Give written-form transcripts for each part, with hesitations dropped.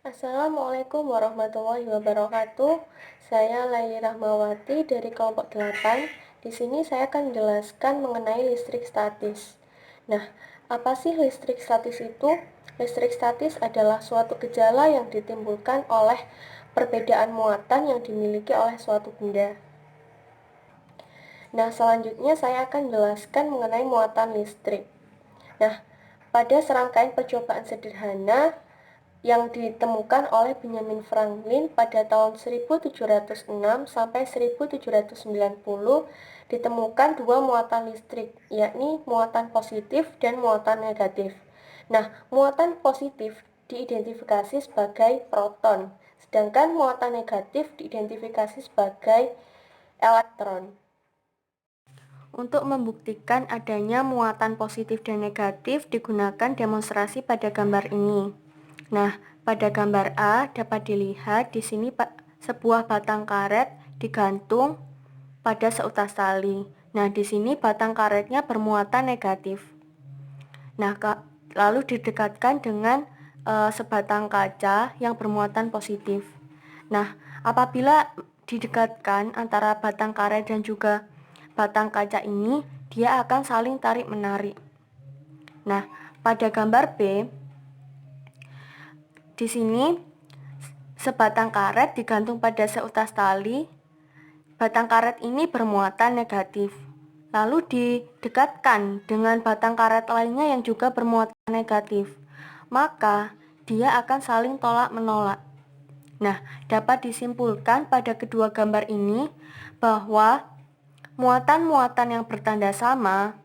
Assalamualaikum warahmatullahi wabarakatuh. Saya Laili Rahmawati dari kelompok 8. Di sini saya akan menjelaskan mengenai listrik statis. Nah, apa sih listrik statis itu? Listrik statis adalah suatu gejala yang ditimbulkan oleh perbedaan muatan yang dimiliki oleh suatu benda. Nah, selanjutnya saya akan menjelaskan mengenai muatan listrik. Nah, pada serangkaian percobaan sederhana yang ditemukan oleh Benjamin Franklin pada tahun 1706 sampai 1790, ditemukan dua muatan listrik, yakni muatan positif dan muatan negatif. Nah, muatan positif diidentifikasi sebagai proton, sedangkan muatan negatif diidentifikasi sebagai elektron. Untuk membuktikan adanya muatan positif dan negatif, digunakan demonstrasi pada gambar ini. Nah, pada gambar A dapat dilihat di sini sebuah batang karet digantung pada seutas tali. Nah, di sini batang karetnya bermuatan negatif. Nah, lalu didekatkan dengan sebatang kaca yang bermuatan positif. Nah, apabila didekatkan antara batang karet dan juga batang kaca ini, dia akan saling tarik-menarik. Nah, pada gambar B, di sini sebatang karet digantung pada seutas tali. Batang karet ini bermuatan negatif. Lalu didekatkan dengan batang karet lainnya yang juga bermuatan negatif. Maka dia akan saling tolak-menolak. Nah, dapat disimpulkan pada kedua gambar ini bahwa muatan-muatan yang bertanda sama,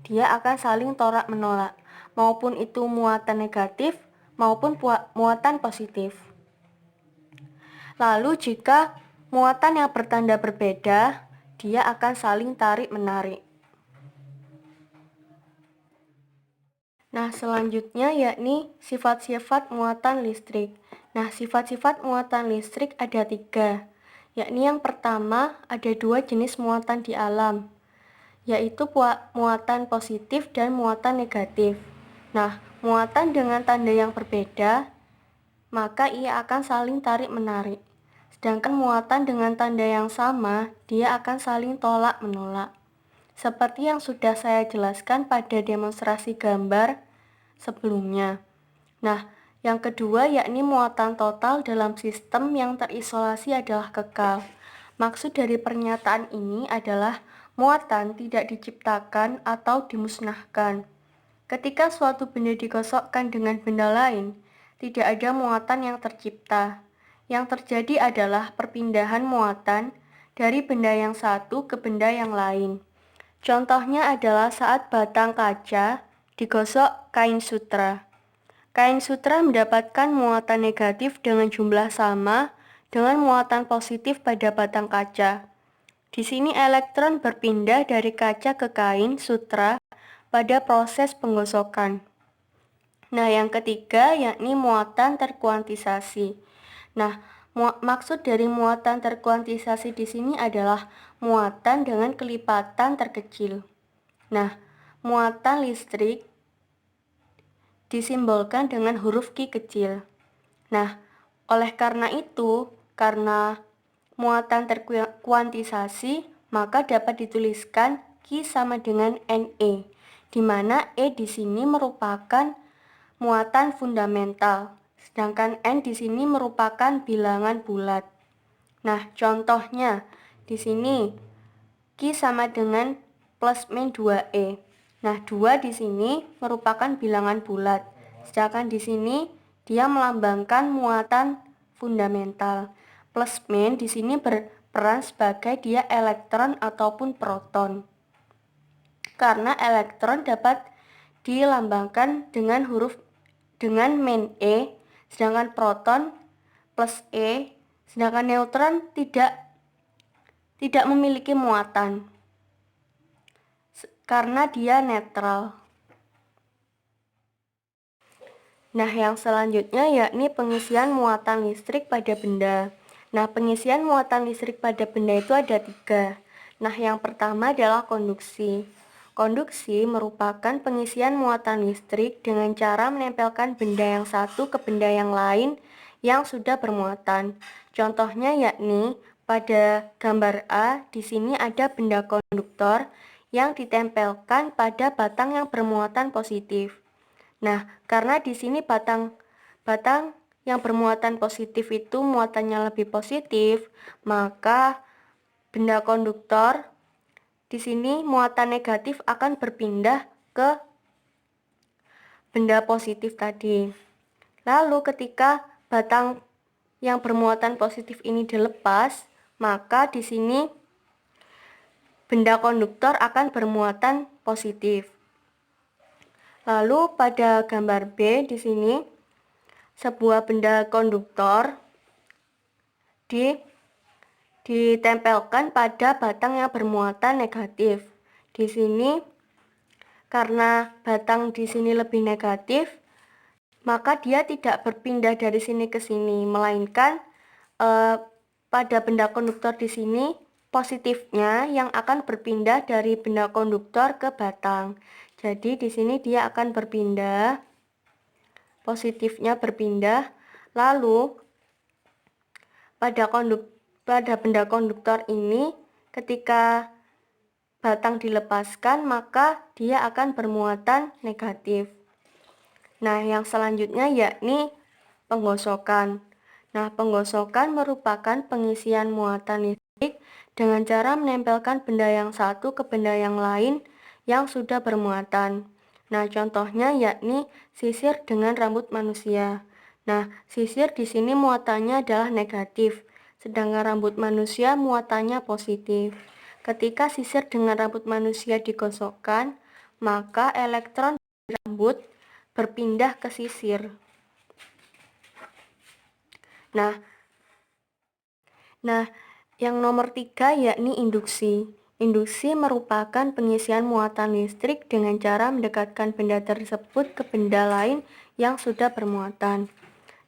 dia akan saling tolak-menolak, maupun itu muatan negatif maupun muatan positif. Lalu jika muatan yang bertanda berbeda, dia akan saling tarik-menarik. Nah, selanjutnya yakni sifat-sifat muatan listrik. Nah, sifat-sifat muatan listrik ada 3, yakni yang pertama ada 2 jenis muatan di alam, yaitu muatan positif dan muatan negatif. Nah, muatan dengan tanda yang berbeda, maka ia akan saling tarik-menarik. Sedangkan muatan dengan tanda yang sama, dia akan saling tolak-menolak. Seperti yang sudah saya jelaskan pada demonstrasi gambar sebelumnya. Nah, yang kedua yakni muatan total dalam sistem yang terisolasi adalah kekal. Maksud dari pernyataan ini adalah muatan tidak diciptakan atau dimusnahkan. Ketika suatu benda digosokkan dengan benda lain, tidak ada muatan yang tercipta. Yang terjadi adalah perpindahan muatan dari benda yang satu ke benda yang lain. Contohnya adalah saat batang kaca digosok kain sutra. Kain sutra mendapatkan muatan negatif dengan jumlah sama dengan muatan positif pada batang kaca. Di sini elektron berpindah dari kaca ke kain sutra pada proses penggosokan. Nah, yang ketiga yakni muatan terkuantisasi. Nah, maksud dari muatan terkuantisasi di sini adalah muatan dengan kelipatan terkecil. Nah, muatan listrik disimbolkan dengan huruf Q kecil. Nah, oleh karena itu, karena muatan terkuantisasi, maka dapat dituliskan Q sama dengan NE, di mana E di sini merupakan muatan fundamental, sedangkan N di sini merupakan bilangan bulat. Nah, contohnya di sini Q sama dengan plus min 2E. Nah, 2 di sini merupakan bilangan bulat, sedangkan di sini dia melambangkan muatan fundamental. Plus min di sini berperan sebagai dia elektron ataupun proton. Karena elektron dapat dilambangkan dengan min E, sedangkan proton plus E, sedangkan neutron tidak memiliki muatan karena dia netral. Nah, yang selanjutnya yakni pengisian muatan listrik pada benda. Nah, pengisian muatan listrik pada benda itu ada 3. Nah, yang pertama adalah konduksi. Konduksi merupakan pengisian muatan listrik dengan cara menempelkan benda yang satu ke benda yang lain yang sudah bermuatan. Contohnya yakni pada gambar A, di sini ada benda konduktor yang ditempelkan pada batang yang bermuatan positif. Nah, karena di sini batang yang bermuatan positif itu muatannya lebih positif, maka benda konduktor di sini muatan negatif akan berpindah ke benda positif tadi. Lalu ketika batang yang bermuatan positif ini dilepas, maka di sini benda konduktor akan bermuatan positif. Lalu pada gambar B di sini sebuah benda konduktor ditempelkan pada batang yang bermuatan negatif. Di sini karena batang di sini lebih negatif, maka dia tidak berpindah dari sini ke sini, melainkan pada benda konduktor di sini positifnya yang akan berpindah dari benda konduktor ke batang. Jadi di sini dia akan berpindah, positifnya berpindah, lalu pada benda konduktor ini ketika batang dilepaskan maka dia akan bermuatan negatif. Nah, yang selanjutnya yakni penggosokan. Nah, penggosokan merupakan pengisian muatan listrik dengan cara menempelkan benda yang satu ke benda yang lain yang sudah bermuatan. Nah, contohnya yakni sisir dengan rambut manusia. Nah, sisir di sini muatannya adalah negatif, sedangkan rambut manusia muatannya positif. Ketika sisir dengan rambut manusia digosokkan, maka elektron dari rambut berpindah ke sisir. Nah, yang nomor 3 yakni induksi. Induksi merupakan pengisian muatan listrik dengan cara mendekatkan benda tersebut ke benda lain yang sudah bermuatan.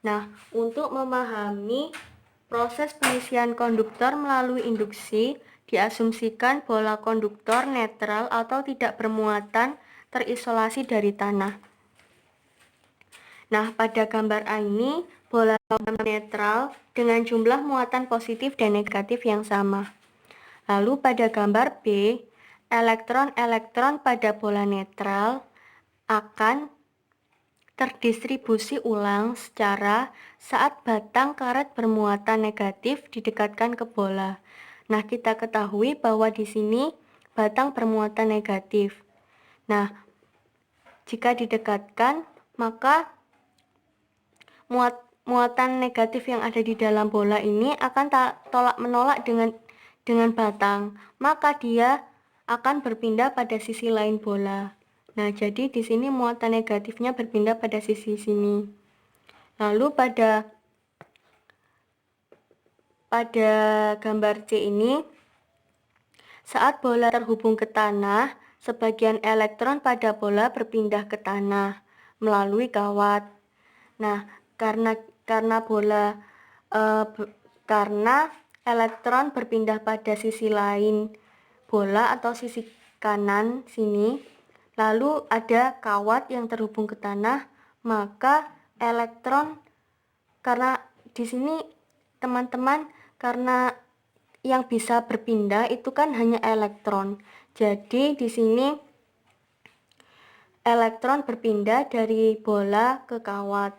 Nah, untuk memahami proses pengisian konduktor melalui induksi, diasumsikan bola konduktor netral atau tidak bermuatan terisolasi dari tanah. Nah, pada gambar A ini, bola netral dengan jumlah muatan positif dan negatif yang sama. Lalu pada gambar B, elektron-elektron pada bola netral akan terdistribusi ulang secara saat batang karet bermuatan negatif didekatkan ke bola. Nah, kita ketahui bahwa di sini batang bermuatan negatif. Nah, jika didekatkan, maka muatan negatif yang ada di dalam bola ini akan tolak menolak dengan batang, maka dia akan berpindah pada sisi lain bola. Nah, jadi di sini muatan negatifnya berpindah pada sisi sini. Lalu pada gambar C ini, saat bola terhubung ke tanah, sebagian elektron pada bola berpindah ke tanah melalui kawat. Nah, karena elektron berpindah pada sisi lain bola atau sisi kanan sini, lalu ada kawat yang terhubung ke tanah, maka elektron, karena di sini teman-teman, karena yang bisa berpindah itu kan hanya elektron. Jadi di sini elektron berpindah dari bola ke kawat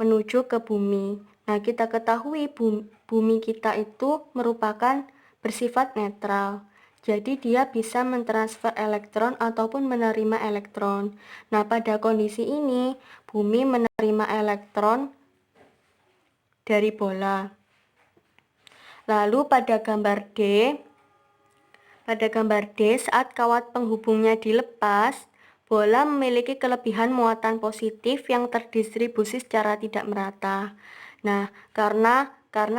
menuju ke bumi. Nah, kita ketahui bumi kita itu merupakan bersifat netral. Jadi dia bisa mentransfer elektron ataupun menerima elektron. Nah, pada kondisi ini bumi menerima elektron dari bola. Lalu pada gambar D, saat kawat penghubungnya dilepas, bola memiliki kelebihan muatan positif yang terdistribusi secara tidak merata. Nah, karena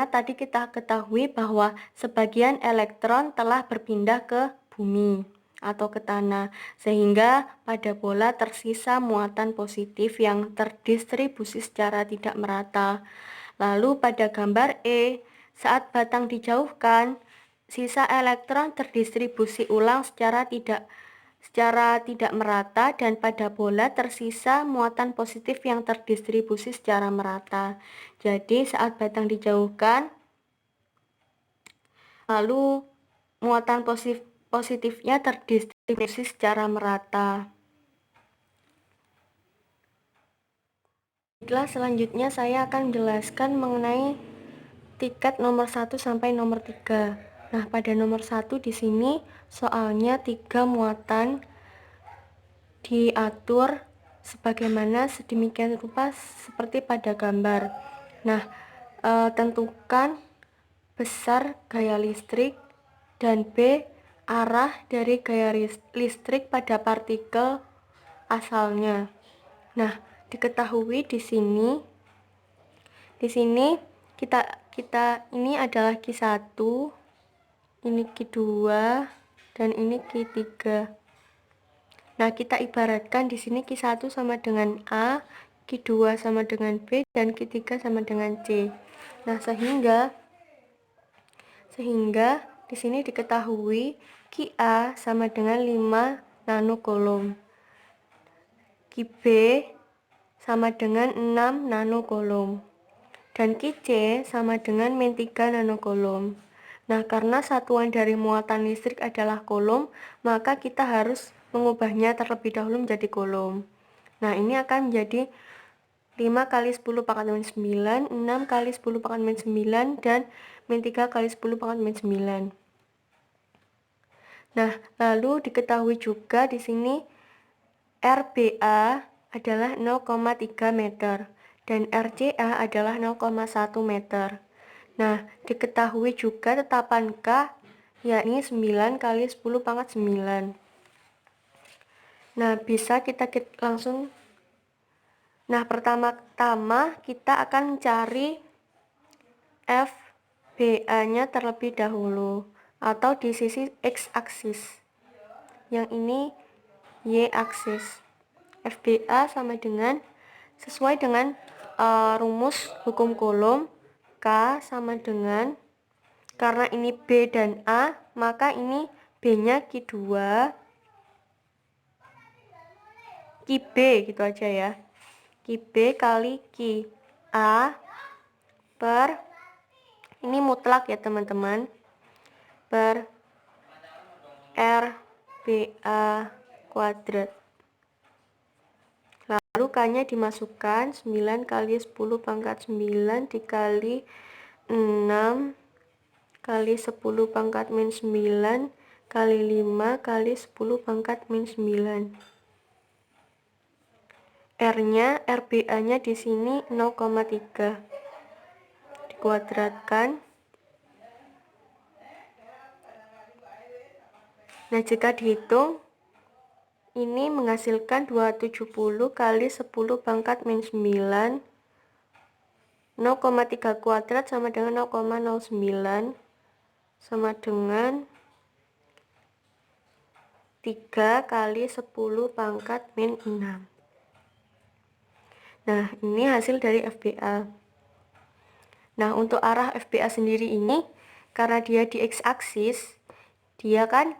tadi kita ketahui bahwa sebagian elektron telah berpindah ke bumi atau ke tanah, sehingga pada bola tersisa muatan positif yang terdistribusi secara tidak merata. Lalu pada gambar E, saat batang dijauhkan, sisa elektron terdistribusi ulang secara tidak secara tidak merata dan pada bola tersisa muatan positif yang terdistribusi secara merata. Jadi saat batang dijauhkan, lalu muatan positifnya terdistribusi secara merata. Baiklah, selanjutnya saya akan menjelaskan mengenai tiket nomor 1 sampai nomor 3. Nah, pada nomor 1 di sini soalnya 3 muatan diatur sebagaimana sedemikian rupa seperti pada gambar. Nah, tentukan besar gaya listrik dan B arah dari gaya listrik pada partikel asalnya. Nah, diketahui di sini kita ini adalah Q1, ini Q2, dan ini Q3. Nah, kita ibaratkan di sini Q1 sama dengan A, Q2 sama dengan B, dan Q3 sama dengan C. Nah, sehingga di sini diketahui Qa sama dengan 5 nanocoulomb. Qb sama dengan 6 nanocoulomb. Dan Qc sama dengan min 3 nanocoulomb. Nah, karena satuan dari muatan listrik adalah coulomb, maka kita harus mengubahnya terlebih dahulu menjadi coulomb. Nah, ini akan menjadi 5 kali 10 pangkat min 9, 6 kali 10 pangkat min 9, dan min 3 kali 10 pangkat min 9. Nah, lalu diketahui juga di sini RBA adalah 0,3 meter dan RCA adalah 0,1 meter. Nah, diketahui juga tetapan K yakni 9 kali 10 pangkat 9. Nah, bisa kita langsung. Nah, pertama-tama kita akan mencari FBA-nya terlebih dahulu atau di sisi X-aksis. Yang ini Y-aksis. FBA sama dengan sesuai dengan rumus hukum Coulomb, K sama dengan, karena ini B dan A, maka ini B-nya Q2, QB gitu aja ya. QB kali QA per, ini mutlak ya teman-teman, per RBA kuadrat. Lalu K-nya dimasukkan 9 kali 10 pangkat 9 dikali 6 kali 10 pangkat min 9 kali 5 kali 10 pangkat min 9. R-nya, RBA-nya di sini 0,3. Dikuadratkan. Nah, jika dihitung, ini menghasilkan 270 kali 10 pangkat min 9. 0,3 kuadrat sama dengan 0,09 sama dengan 3 kali 10 pangkat min 6. Nah, ini hasil dari FBA. Nah, untuk arah FBA sendiri ini, karena dia di X-aksis, dia kan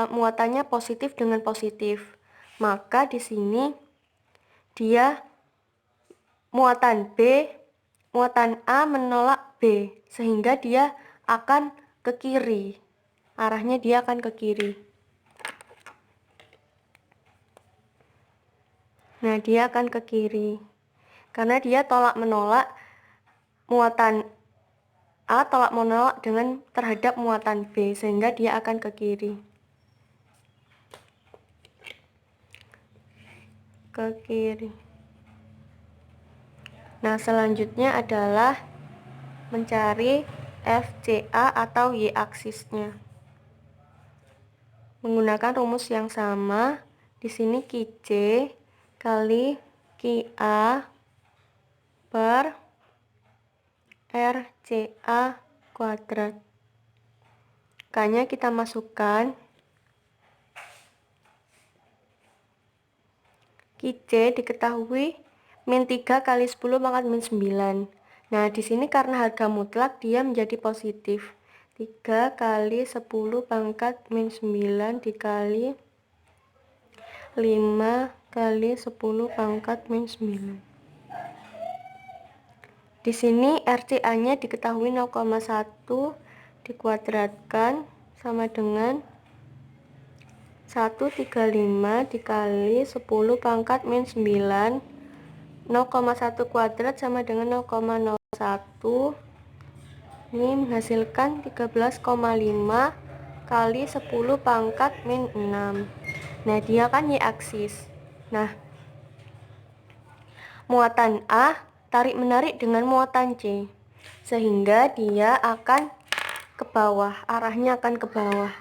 muatannya positif dengan positif. Maka di sini dia muatan A menolak B, sehingga dia akan ke kiri. Arahnya dia akan ke kiri. Nah, dia akan ke kiri. Karena dia tolak menolak muatan A tolak menolak dengan terhadap muatan B, sehingga dia akan ke kiri. Ke kiri. Nah, selanjutnya adalah mencari FCA atau Y-aksisnya. Menggunakan rumus yang sama, di sini QC kali QA per RCA kuadrat. K-nya kita masukkan. QC diketahui min 3 kali 10 pangkat min 9. Nah, di sini karena harga mutlak dia menjadi positif. 3 kali 10 pangkat min 9 dikali 5 kali 10 pangkat min 9. Di sini RCA-nya diketahui 0,1 dikuadratkan sama dengan 135 dikali 10 pangkat min 9. 0,1 kuadrat sama dengan 0,01. Ini menghasilkan 13,5 kali 10 pangkat min 6. Nah, dia kan Y-aksis. Nah, muatan A tarik-menarik dengan muatan C, sehingga dia akan ke bawah, arahnya akan ke bawah.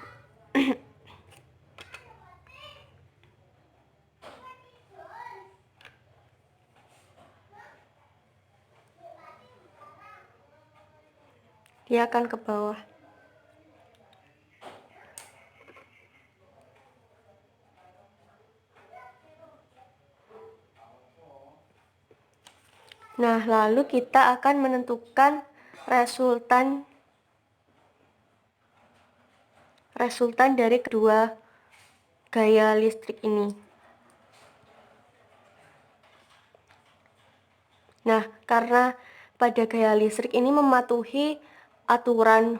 Dia akan ke bawah. Nah, lalu kita akan menentukan resultan dari kedua gaya listrik ini. Nah, karena pada gaya listrik ini mematuhi aturan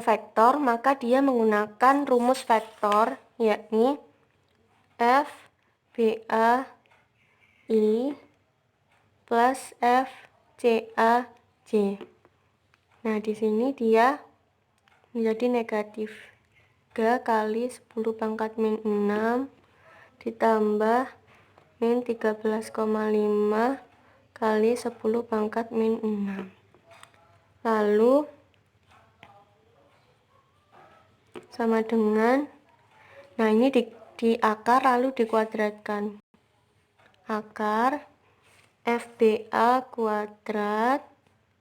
vektor, maka dia menggunakan rumus vektor, yakni F BA I plus F CA J. Nah, di sini dia menjadi negatif 3 kali 10 pangkat min 6 ditambah min 13,5 kali 10 pangkat min 6. Lalu sama dengan, nah ini di akar lalu dikuadratkan. Akar FBA kuadrat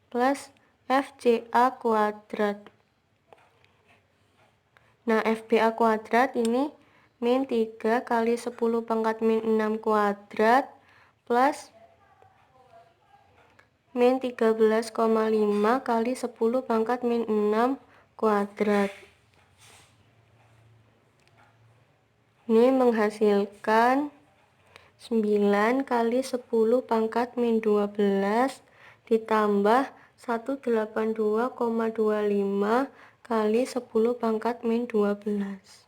plus FCA kuadrat. Nah, FBA kuadrat ini min 3 kali 10 pangkat min 6 kuadrat plus min 13,5 kali 10 pangkat min 6 kuadrat. Ini menghasilkan 9 kali 10 pangkat min 12 ditambah 182,25 kali 10 pangkat min 12.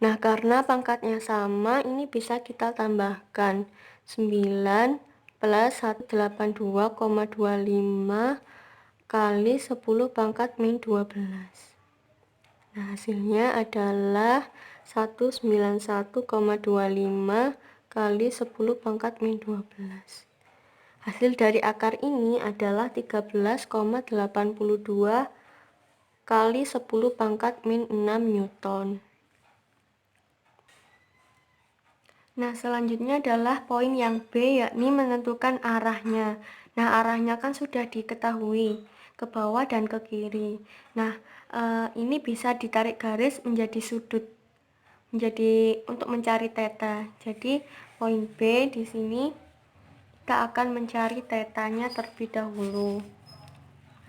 Nah, karena pangkatnya sama, ini bisa kita tambahkan 9 plus 182,25 kali 10 pangkat min 12. Nah, hasilnya adalah 191,25 kali 10 pangkat min 12. Hasil dari akar ini adalah 13,82 kali 10 pangkat min 6 Newton. Nah, selanjutnya adalah poin yang B, yakni menentukan arahnya. Nah, arahnya kan sudah diketahui, ke bawah dan ke kiri. Nah, ini bisa ditarik garis menjadi sudut, untuk mencari theta. Jadi, poin B di sini kita akan mencari tetanya terlebih dahulu.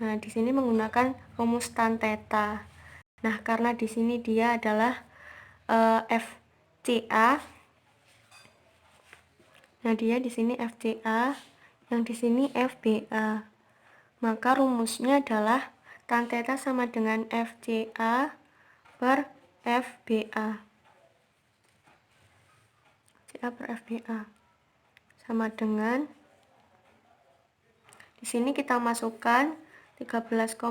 Nah, di sini menggunakan rumus tan theta. Nah, karena di sini dia adalah FCA. Nah, dia di sini FCA, yang di sini FBA. Maka rumusnya adalah tan theta sama dengan FCA per FBA. FCA per FBA sama dengan, di sini kita masukkan 13,5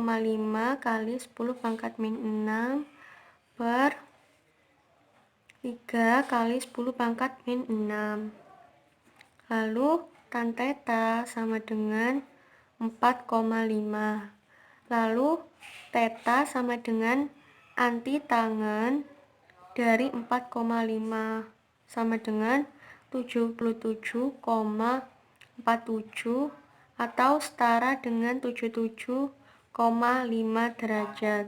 kali 10 pangkat min 6 per 3 kali 10 pangkat min 6. Lalu tan theta sama dengan 4,5. Lalu theta sama dengan anti tangen dari 4,5 sama dengan 77,47 atau setara dengan 77,5 derajat.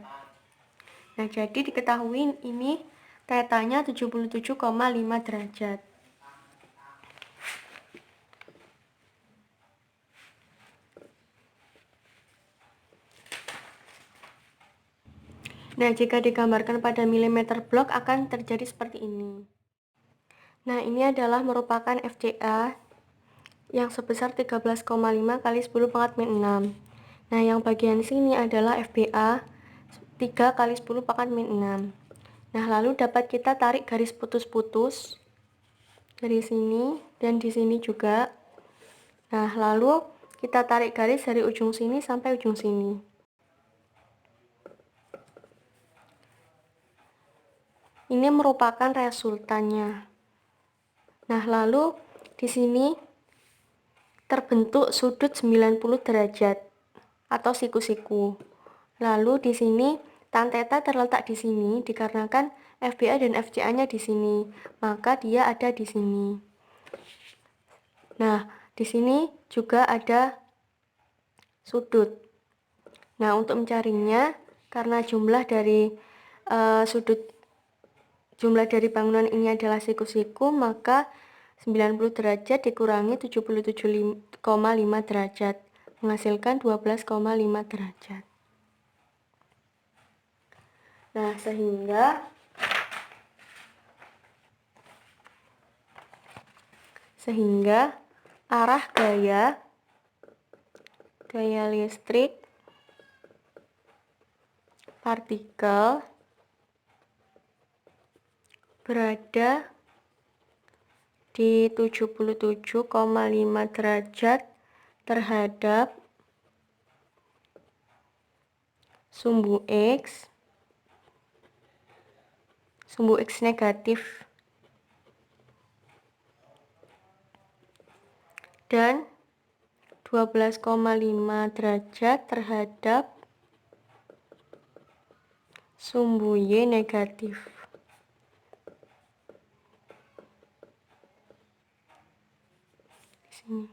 Nah, jadi diketahui ini tetanya 77,5 derajat. Nah, jika digambarkan pada milimeter blok akan terjadi seperti ini. Nah, ini adalah merupakan FCA yang sebesar 13,5 kali 10 pangkat min 6. Nah, yang bagian sini adalah FBA 3 kali 10 pangkat min 6. Nah, lalu dapat kita tarik garis putus-putus dari sini dan di sini juga. Nah, lalu kita tarik garis dari ujung sini sampai ujung sini. Ini merupakan resultannya. Nah, lalu di sini terbentuk sudut 90 derajat atau siku-siku. Lalu di sini tan theta terletak di sini dikarenakan FBA dan FCA-nya di sini, maka dia ada di sini. Nah, di sini juga ada sudut. Nah, untuk mencarinya, karena jumlah dari bangunan ini adalah siku-siku, maka 90 derajat dikurangi 77,5 derajat, menghasilkan 12,5 derajat. Nah, sehingga arah gaya listrik partikel berada di 77,5 derajat terhadap sumbu X negatif dan 12,5 derajat terhadap sumbu Y negatif. Di sini.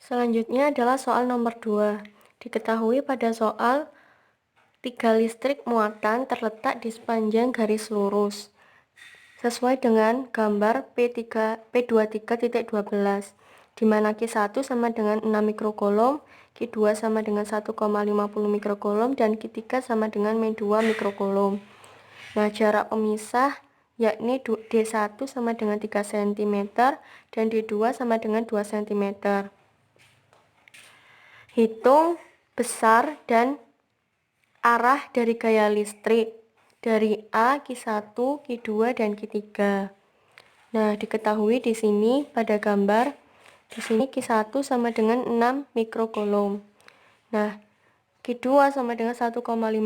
Selanjutnya adalah soal nomor 2. Diketahui pada soal 3 listrik muatan terletak di sepanjang garis lurus sesuai dengan gambar P23.12, di mana Q1 sama dengan 6 mikrokolom, Q2 sama dengan 1,50 mikrokolom, dan Q3 sama dengan min 2 mikrokolom. Nah, jarak pemisah yakni D1 sama dengan 3 cm dan D2 sama dengan 2 cm. Hitung besar dan arah dari gaya listrik dari A, Q1, Q2, dan Q3. Nah, diketahui di sini pada gambar, di sini Q1 sama dengan 6 mikrokolom. Nah, Q2 sama dengan 1,5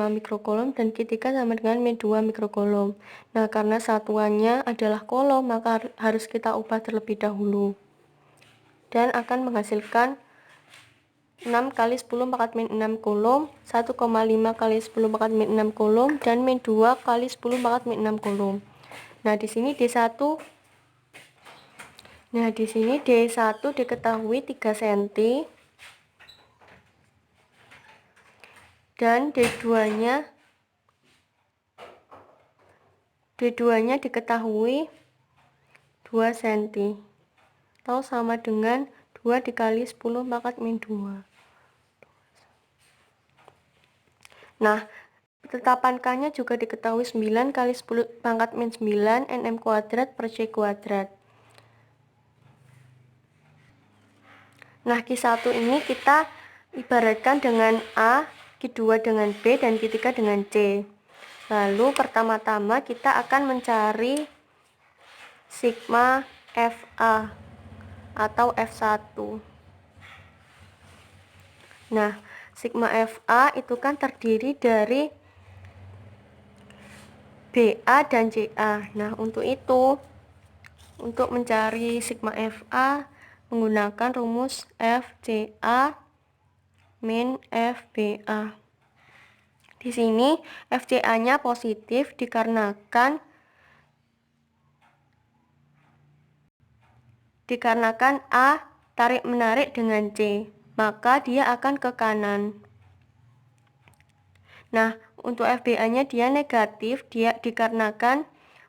mikrokolom dan Q3 sama dengan min 2 mikrokolom. Nah, karena satuannya adalah kolom, maka harus kita ubah terlebih dahulu. Dan akan menghasilkan 6 kali 10 pangkat min 6 kolom, 1,5 kali 10 pangkat min 6 kolom, dan min 2 kali 10 pangkat min 6 kolom. Nah, di sini D1 diketahui 3 cm dan D2-nya diketahui 2 cm atau sama dengan 2 dikali 10 pangkat min 2. Nah, tetapan K-nya juga diketahui 9 kali 10 pangkat min 9 nm kuadrat per C kuadrat. Nah, Q1 ini kita ibaratkan dengan A, Q2 dengan B, dan Q3 dengan C. Lalu pertama-tama kita akan mencari sigma FA atau F1. Nah, sigma FA itu kan terdiri dari BA dan CA. Nah, untuk mencari sigma FA menggunakan rumus FCA min FBA. Di sini FCA-nya positif dikarenakan A tarik-menarik dengan C, maka dia akan ke kanan. Nah, untuk FBA-nya dia negatif, dia dikarenakan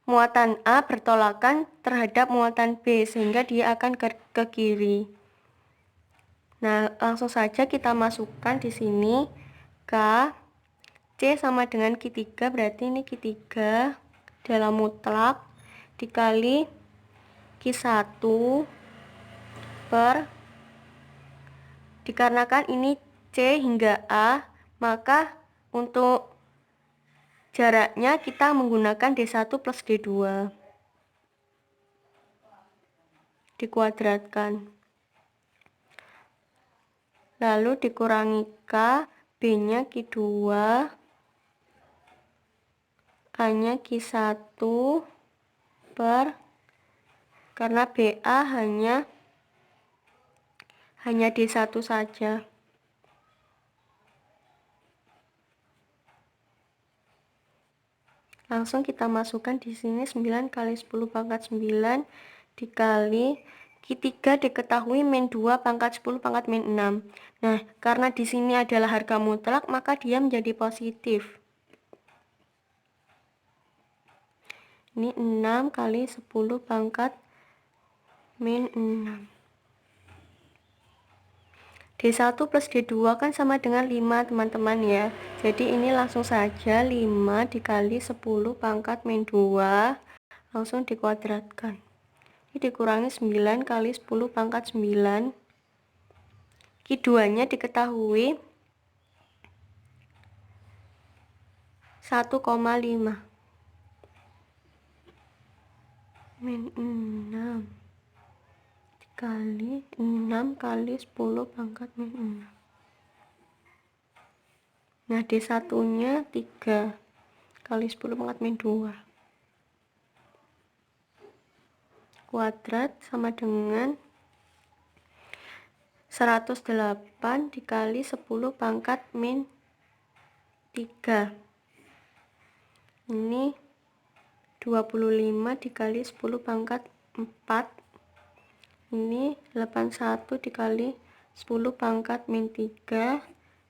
muatan A bertolakan terhadap muatan B sehingga dia akan ke kiri. Nah, langsung saja kita masukkan di sini K, C sama dengan Q3, berarti ini Q3 dalam mutlak dikali Q1 per, dikarenakan ini C hingga A, maka untuk jaraknya kita menggunakan D1 plus D2 dikuadratkan. Lalu dikurangi K, B-nya Q2, A-nya Q1 per, karena BA hanya D1 saja. Langsung kita masukkan di sini 9 kali 10 pangkat 9 dikali Q3 diketahui min 2 pangkat 10 pangkat min 6. Nah, karena di sini adalah harga mutlak, maka dia menjadi positif. Ini 6 kali 10 pangkat min 6. D1 plus D2 kan sama dengan 5 teman-teman ya. Jadi ini langsung saja 5 dikali 10 pangkat min 2 langsung dikuadratkan. Ini dikurangi 9 kali 10 pangkat 9. Q2 nya diketahui 1,5 min 6 dikali 6 kali 10 pangkat min 6. Nah, D1 nya 3 kali 10 pangkat min 2 kuadrat sama dengan 108 dikali 10 pangkat min 3. Ini 25 dikali 10 pangkat 4. Ini 81 dikali 10 pangkat min 3.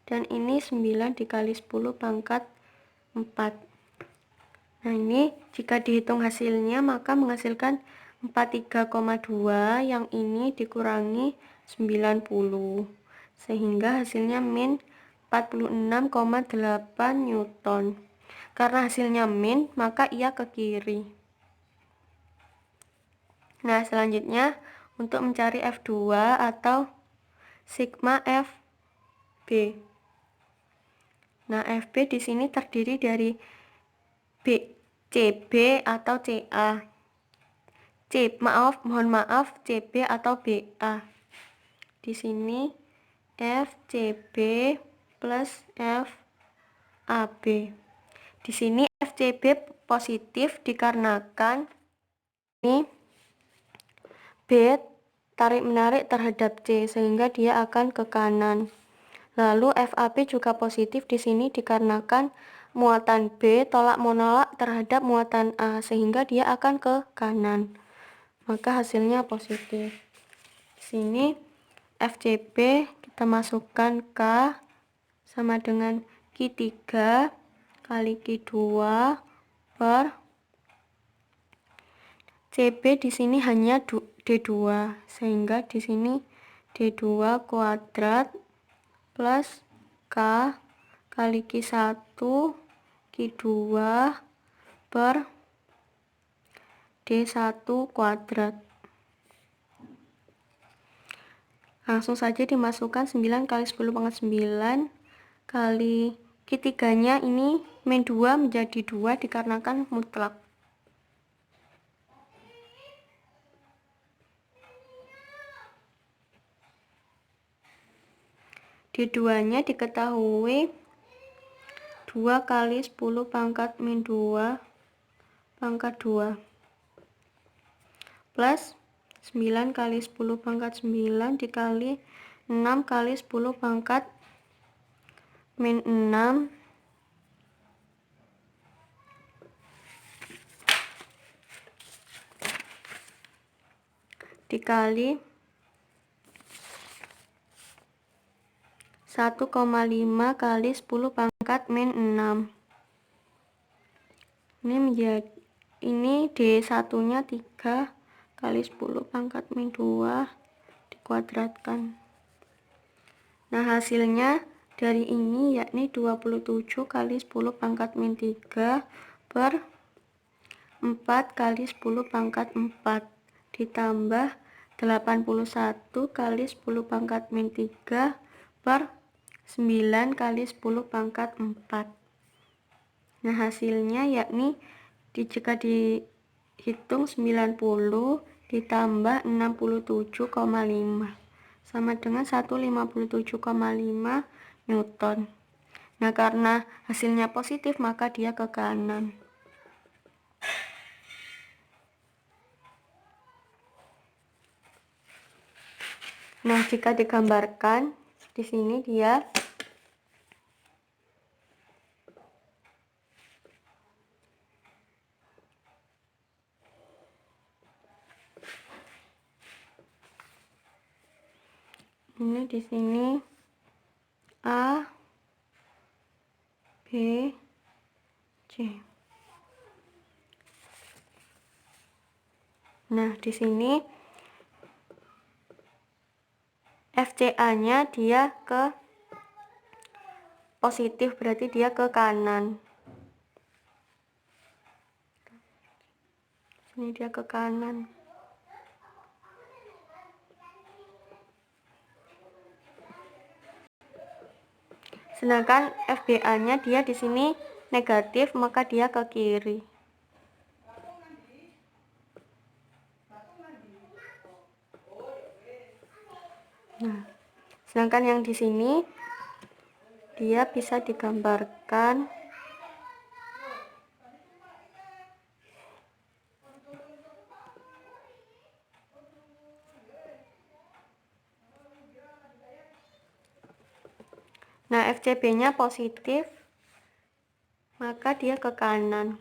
Dan ini 9 dikali 10 pangkat 4. Nah, ini jika dihitung hasilnya maka menghasilkan 43,2, yang ini dikurangi 90 sehingga hasilnya min 46,8 Newton. Karena hasilnya min, maka ia ke kiri. Nah, selanjutnya untuk mencari F2 atau sigma FB. Nah, FB di sini terdiri dari CB atau CA. Mohon maaf, CB atau BA. Di sini FCB plus FAB. Di sini FCB positif dikarenakan ini B tarik-menarik terhadap C sehingga dia akan ke kanan. Lalu FAB juga positif di sini dikarenakan muatan B tolak-menolak terhadap muatan A sehingga dia akan ke kanan. Maka hasilnya positif. Di sini FCB kita masukkan K sama dengan Q3 kali Q2 per CB di sini hanya D2 sehingga di sini D2 kuadrat plus K kali Q1 Q2 per D1 kuadrat. Langsung saja dimasukkan 9 kali 10 pangkat 9 kali Q3 nya ini min 2 menjadi 2 dikarenakan mutlak. D2 nya diketahui 2 kali 10 pangkat min 2 pangkat 2 plus 9 kali 10 pangkat 9 dikali 6 kali 10 pangkat min 6 dikali 1,5 kali 10 pangkat min 6. Ini menjadi ini D1 nya 3 kali 10 pangkat min 2 dikuadratkan. Nah hasilnya dari ini yakni 27 kali 10 pangkat min 3 per 4 kali 10 pangkat 4 ditambah 81 kali 10 pangkat min 3 per 9 kali 10 pangkat 4. Nah hasilnya yakni jika dihitung 90 ditambah 67,5 sama dengan 157,5 Newton. Nah karena hasilnya positif maka dia ke kanan. Nah jika digambarkan di sini dia ini di sini A, B, C. Nah, di sini FCA-nya dia ke positif, berarti dia ke kanan. Sini dia ke kanan. Sedangkan FBA-nya dia di sini negatif, maka dia ke kiri. Nah, sedangkan yang di sini dia bisa digambarkan nah FCB-nya positif, maka dia ke kanan.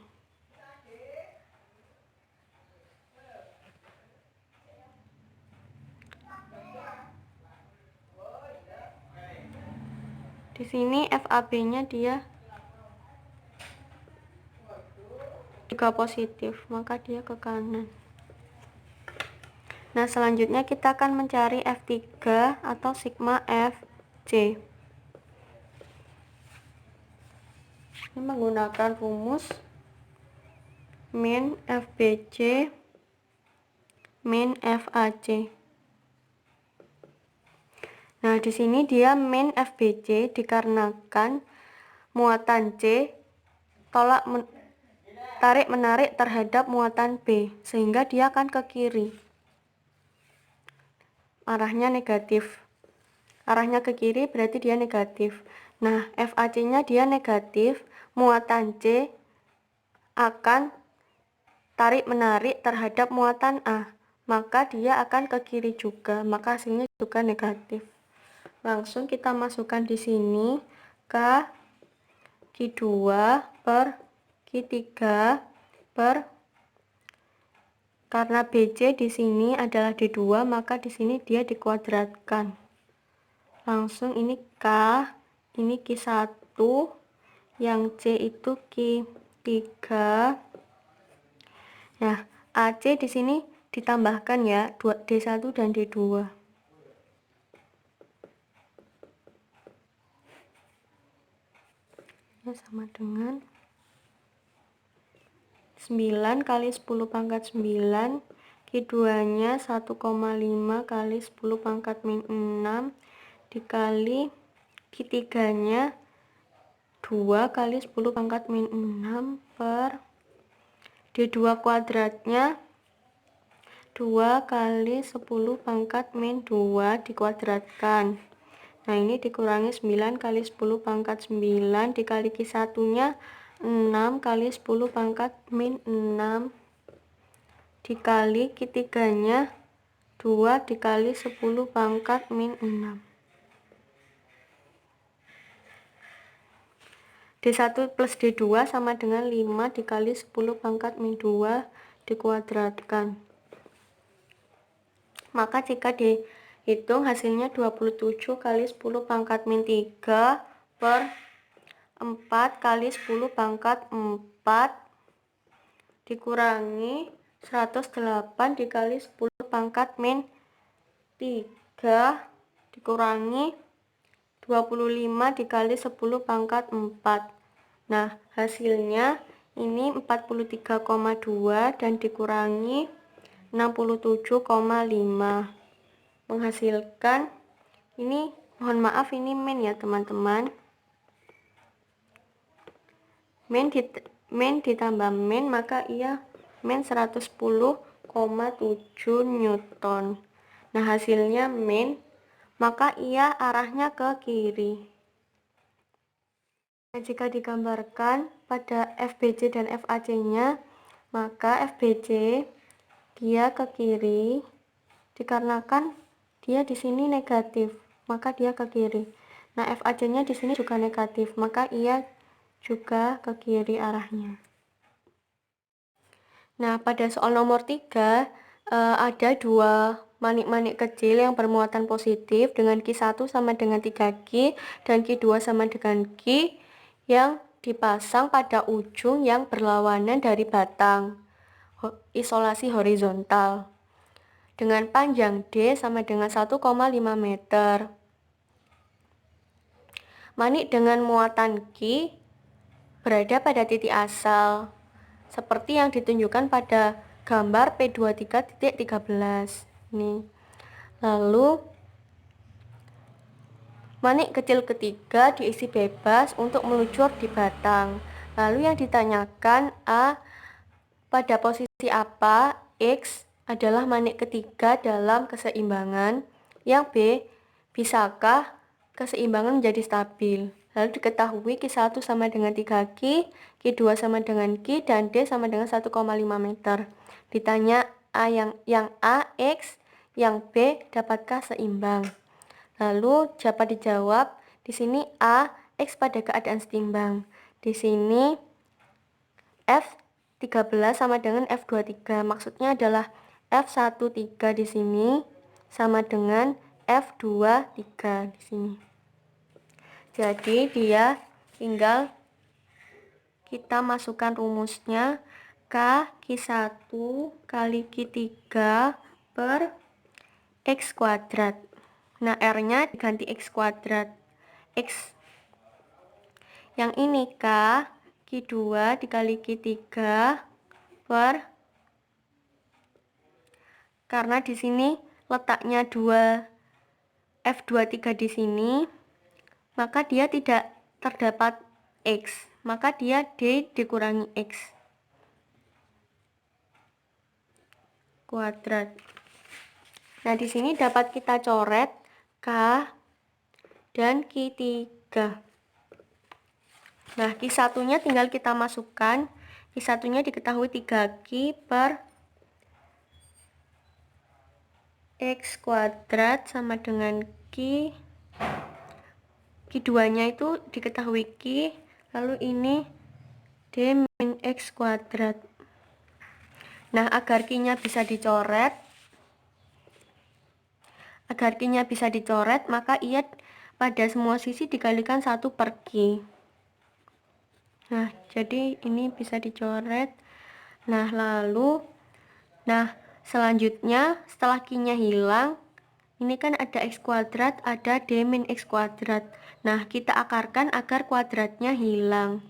Di sini FAB-nya dia juga positif, maka dia ke kanan. Nah, selanjutnya kita akan mencari F3 atau sigma FC. Ini menggunakan rumus min FBC min FAC. Nah, di sini dia min FBC dikarenakan muatan C tarik menarik terhadap muatan B, sehingga dia akan ke kiri. Arahnya negatif. Arahnya ke kiri berarti dia negatif. Nah, FAC-nya dia negatif, muatan C akan tarik menarik terhadap muatan A, maka dia akan ke kiri juga, maka hasilnya juga negatif. Langsung kita masukkan di sini K Q2 per Q3 per, karena BC di sini adalah D2, maka di sini dia dikuadratkan. Langsung ini K, ini Q1, yang C itu Q3. Nah, AC di sini ditambahkan ya, D1 dan D2. Ini sama dengan 9 kali 10 pangkat 9, Q2-nya 1,5 kali 10 pangkat min 6 dikali Q3-nya 2 kali 10 pangkat min 6 per D2 kuadratnya 2 kali 10 pangkat min 2 dikuadratkan. Nah, ini dikurangi 9 kali 10 pangkat 9 dikali Q1-nya 6 kali 10 pangkat min 6 dikali Q3-nya 2 dikali 10 pangkat min 6. D1 plus D2 sama dengan 5 dikali 10 pangkat min 2 dikuadratkan. Maka jika dihitung hasilnya 27 kali 10 pangkat min 3 per 4 kali 10 pangkat 4 dikurangi 108 dikali 10 pangkat min 3 dikurangi 25 dikali 10 pangkat 4. Nah, hasilnya ini 43,2 dan dikurangi 67,5. Menghasilkan, ini mohon maaf ini min ya teman-teman. Min ditambah min, maka ia min 110,7 Newton. Nah, hasilnya min, maka ia arahnya ke kiri. Nah, jika digambarkan pada FBC dan FAC-nya, maka FBC dia ke kiri dikarenakan dia di sini negatif, maka dia ke kiri. Nah, FAC-nya di sini juga negatif, maka ia juga ke kiri arahnya. Nah, pada soal nomor 3 ada dua manik-manik kecil yang bermuatan positif dengan Q1 sama dengan 3Q dan Q2 sama dengan Q yang dipasang pada ujung yang berlawanan dari batang isolasi horizontal dengan panjang D sama dengan 1,5 meter. Manik dengan muatan Q berada pada titik asal, seperti yang ditunjukkan pada gambar P23.13 ini. Lalu manik kecil ketiga diisi bebas untuk meluncur di batang. Lalu yang ditanyakan A, pada posisi apa X adalah manik ketiga dalam keseimbangan? Yang B, bisakah keseimbangan menjadi stabil? Lalu diketahui Q1 sama dengan 3Q, Q2 sama dengan Q, dan D sama dengan 1,5 meter. Ditanya A yang A, X, yang B, dapatkah seimbang? Lalu dapat dijawab, di sini A, X pada keadaan seimbang. Di sini F13 sama dengan F23. Maksudnya adalah F13 di sini sama dengan F23 di sini. Jadi dia tinggal kita masukkan rumusnya K Q1 kali Q3 per X kuadrat. Nah, R-nya diganti X kuadrat. X yang ini K Q2 dikali Q3 per, karena di sini letaknya 2 F23 di sini, maka dia tidak terdapat X, maka dia D dikurangi X kuadrat. Nah, di sini dapat kita coret K dan Q3. Nah, Q1-nya tinggal kita masukkan. Q1-nya diketahui 3Q per X kuadrat sama dengan Q. Q2-nya itu diketahui Q, lalu ini D min X kuadrat. Nah, agar Q-nya bisa dicoret, maka ia pada semua sisi dikalikan 1 per Q. Nah, jadi ini bisa dicoret. Nah, selanjutnya setelah Q-nya hilang, ini kan ada X kuadrat, ada D min X kuadrat. Nah, kita akarkan agar kuadratnya hilang.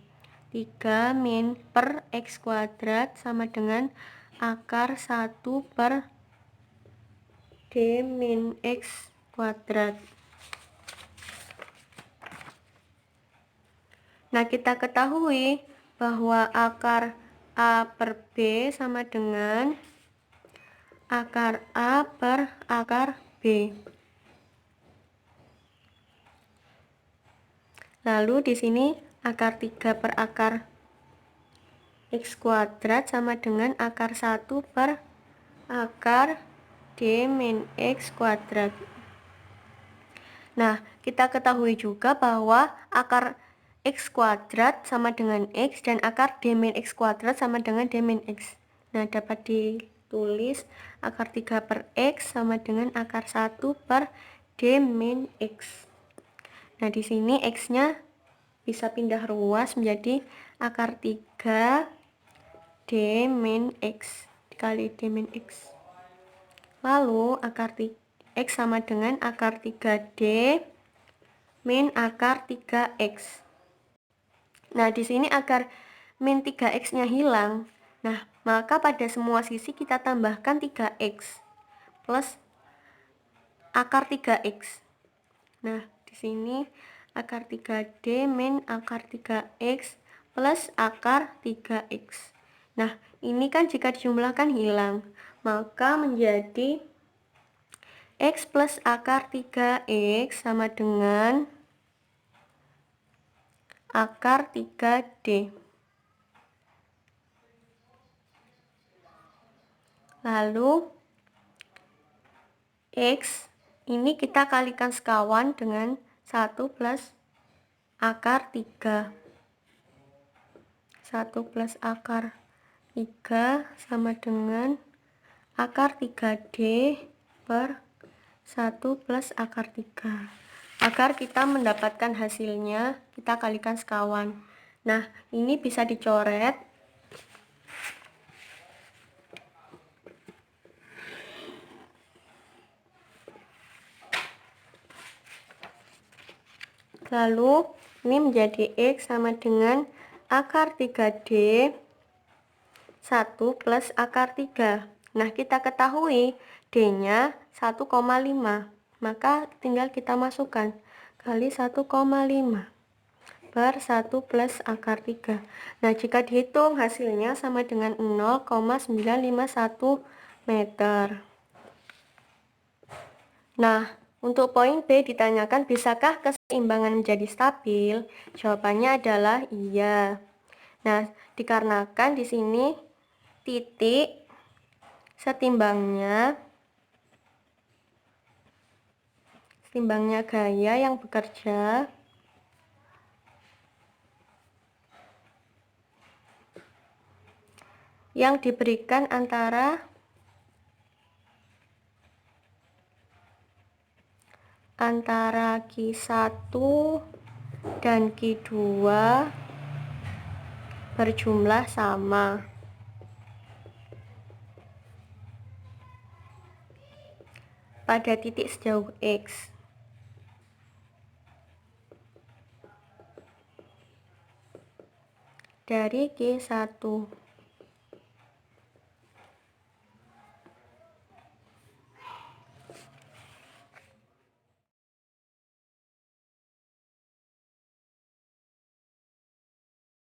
3 min per X kuadrat sama dengan akar 1 per D min X kuadrat. Nah, kita ketahui bahwa akar A per B sama dengan akar A per akar B. Lalu di sini akar 3 per akar X kuadrat sama dengan akar 1 per akar D min X kuadrat. Nah, kita ketahui juga bahwa akar X kuadrat sama dengan X dan akar D min X kuadrat sama dengan D min X. Nah, dapat ditulis akar 3 per X sama dengan akar 1 per D min X. Nah, di sini X-nya bisa pindah ruas menjadi akar 3 D min X dikali D min X. Lalu akar X sama dengan akar 3D min akar 3X. Nah, di sini akar min 3X-nya hilang. Nah, maka pada semua sisi kita tambahkan 3X plus akar 3X. Nah, di sini akar 3D min akar 3X plus akar 3X. Nah, ini kan jika dijumlahkan hilang, maka menjadi X plus akar 3X sama dengan akar 3D. Lalu X ini kita kalikan sekawan dengan 1 plus akar 3. 1 plus akar 3 sama dengan akar 3D per 1 plus akar 3. Agar kita mendapatkan hasilnya, kita kalikan sekawan. Nah, ini bisa dicoret. Lalu, ini menjadi X sama dengan akar 3D 1 plus akar 3. Nah, kita ketahui D-nya 1,5. Maka tinggal kita masukkan kali 1,5 per 1 plus akar 3. Nah, jika dihitung hasilnya sama dengan 0,951 meter. Nah, untuk poin B ditanyakan bisakah keseimbangan menjadi stabil? Jawabannya adalah iya. Nah, dikarenakan di sini titik setimbangnya gaya yang bekerja yang diberikan antara Q1 dan Q2 berjumlah sama. Pada titik sejauh X. Dari Q1.